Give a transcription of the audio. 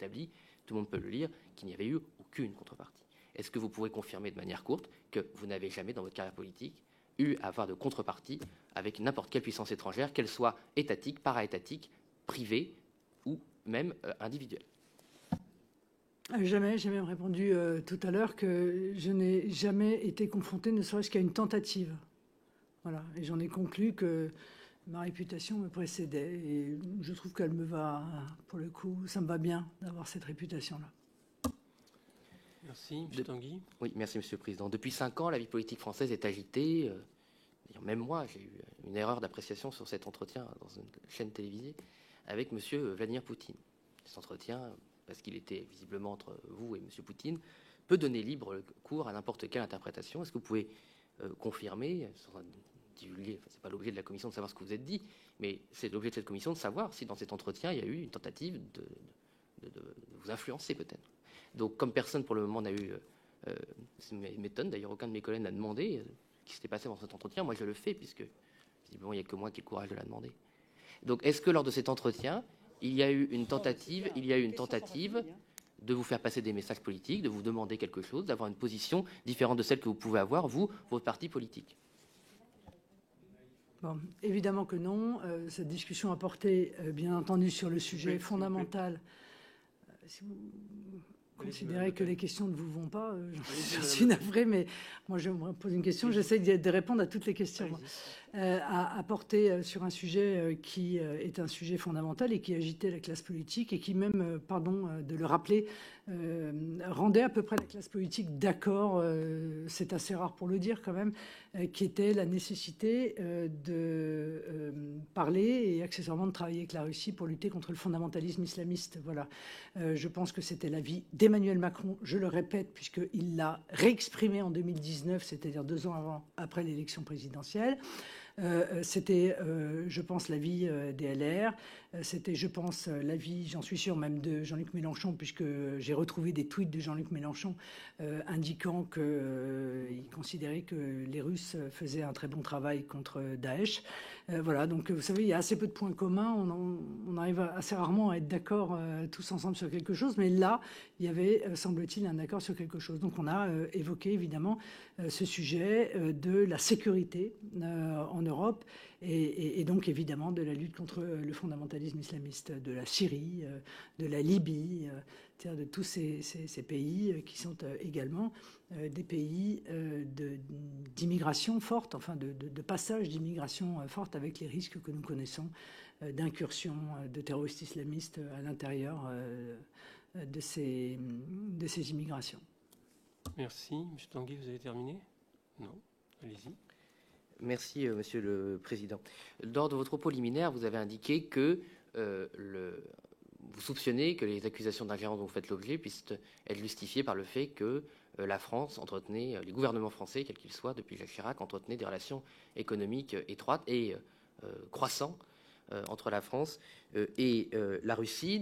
établi, tout le monde peut le lire, qu'il n'y avait eu aucune contrepartie. Est-ce que vous pouvez confirmer de manière courte que vous n'avez jamais, dans votre carrière politique, eu à avoir de contrepartie avec n'importe quelle puissance étrangère, qu'elle soit étatique, para-étatique, privée ou même individuelle? Jamais. J'ai même répondu tout à l'heure que je n'ai jamais été confrontée, ne serait-ce qu'à une tentative. Voilà. Et j'en ai conclu que ma réputation me précédait. Et je trouve qu'elle me va, pour le coup, ça me va bien d'avoir cette réputation-là. Merci. M. Tanguy. Oui, merci, Monsieur le Président. Depuis 5 ans, la vie politique française est agitée. Même moi, j'ai eu une erreur d'appréciation sur cet entretien dans une chaîne télévisée avec Monsieur Vladimir Poutine. Cet entretien, parce qu'il était visiblement entre vous et Monsieur Poutine, peut donner libre cours à n'importe quelle interprétation. Est-ce que vous pouvez confirmer, sans divulguer, c'est pas l'objet de la commission de savoir ce que vous êtes dit, mais c'est l'objet de cette commission de savoir si dans cet entretien, il y a eu une tentative de vous influencer peut-être. Donc, comme personne pour le moment n'a eu, ça m'étonne d'ailleurs, aucun de mes collègues n'a demandé ce qui s'était passé dans cet entretien. Moi, je le fais, puisque visiblement, il n'y a que moi qui ai le courage de la demander. Donc, est-ce que lors de cet entretien, il y a eu une tentative, de vous faire passer des messages politiques, de vous demander quelque chose, d'avoir une position différente de celle que vous pouvez avoir, vous, votre parti politique? Bon, évidemment que non. Cette discussion a porté, bien entendu, sur le sujet fondamental. Si vous considérez que les questions ne vous vont pas, je suis navrée, mais moi, je me pose une question. J'essaie de répondre à toutes les questions. À porter sur un sujet qui est un sujet fondamental et qui agitait la classe politique et qui même, pardon de le rappeler, rendait à peu près la classe politique d'accord, c'est assez rare pour le dire quand même, qui était la nécessité de parler et accessoirement de travailler avec la Russie pour lutter contre le fondamentalisme islamiste. Voilà. Je pense que c'était l'avis d'Emmanuel Macron, je le répète, puisqu'il l'a réexprimé en 2019, c'est-à-dire 2 ans après l'élection présidentielle. C'était, je pense, l'avis des LR. C'était, je pense, l'avis, j'en suis sûr, même de Jean-Luc Mélenchon, puisque j'ai retrouvé des tweets de Jean-Luc Mélenchon indiquant qu'il considérait que les Russes faisaient un très bon travail contre Daesh. Voilà, donc vous savez, il y a assez peu de points communs. On arrive assez rarement à être d'accord tous ensemble sur quelque chose, mais là, il y avait, semble-t-il, un accord sur quelque chose. Donc on a évoqué, évidemment, ce sujet de la sécurité en Europe et donc évidemment de la lutte contre le fondamentalisme islamiste de la Syrie, de la Libye, de tous ces pays qui sont également des pays d'immigration forte, enfin de passage d'immigration forte avec les risques que nous connaissons d'incursion de terroristes islamistes à l'intérieur de ces immigrations. Merci. M. Tanguy, vous avez terminé? Non. Allez-y. Merci, Monsieur le Président. Lors de votre propos liminaire, vous avez indiqué que vous soupçonnez que les accusations d'ingérence dont vous faites l'objet puissent être justifiées par le fait que la France entretenait, les gouvernements français, quels qu'ils soient, depuis Jacques Chirac, entretenaient des relations économiques étroites et croissantes entre la France et la Russie.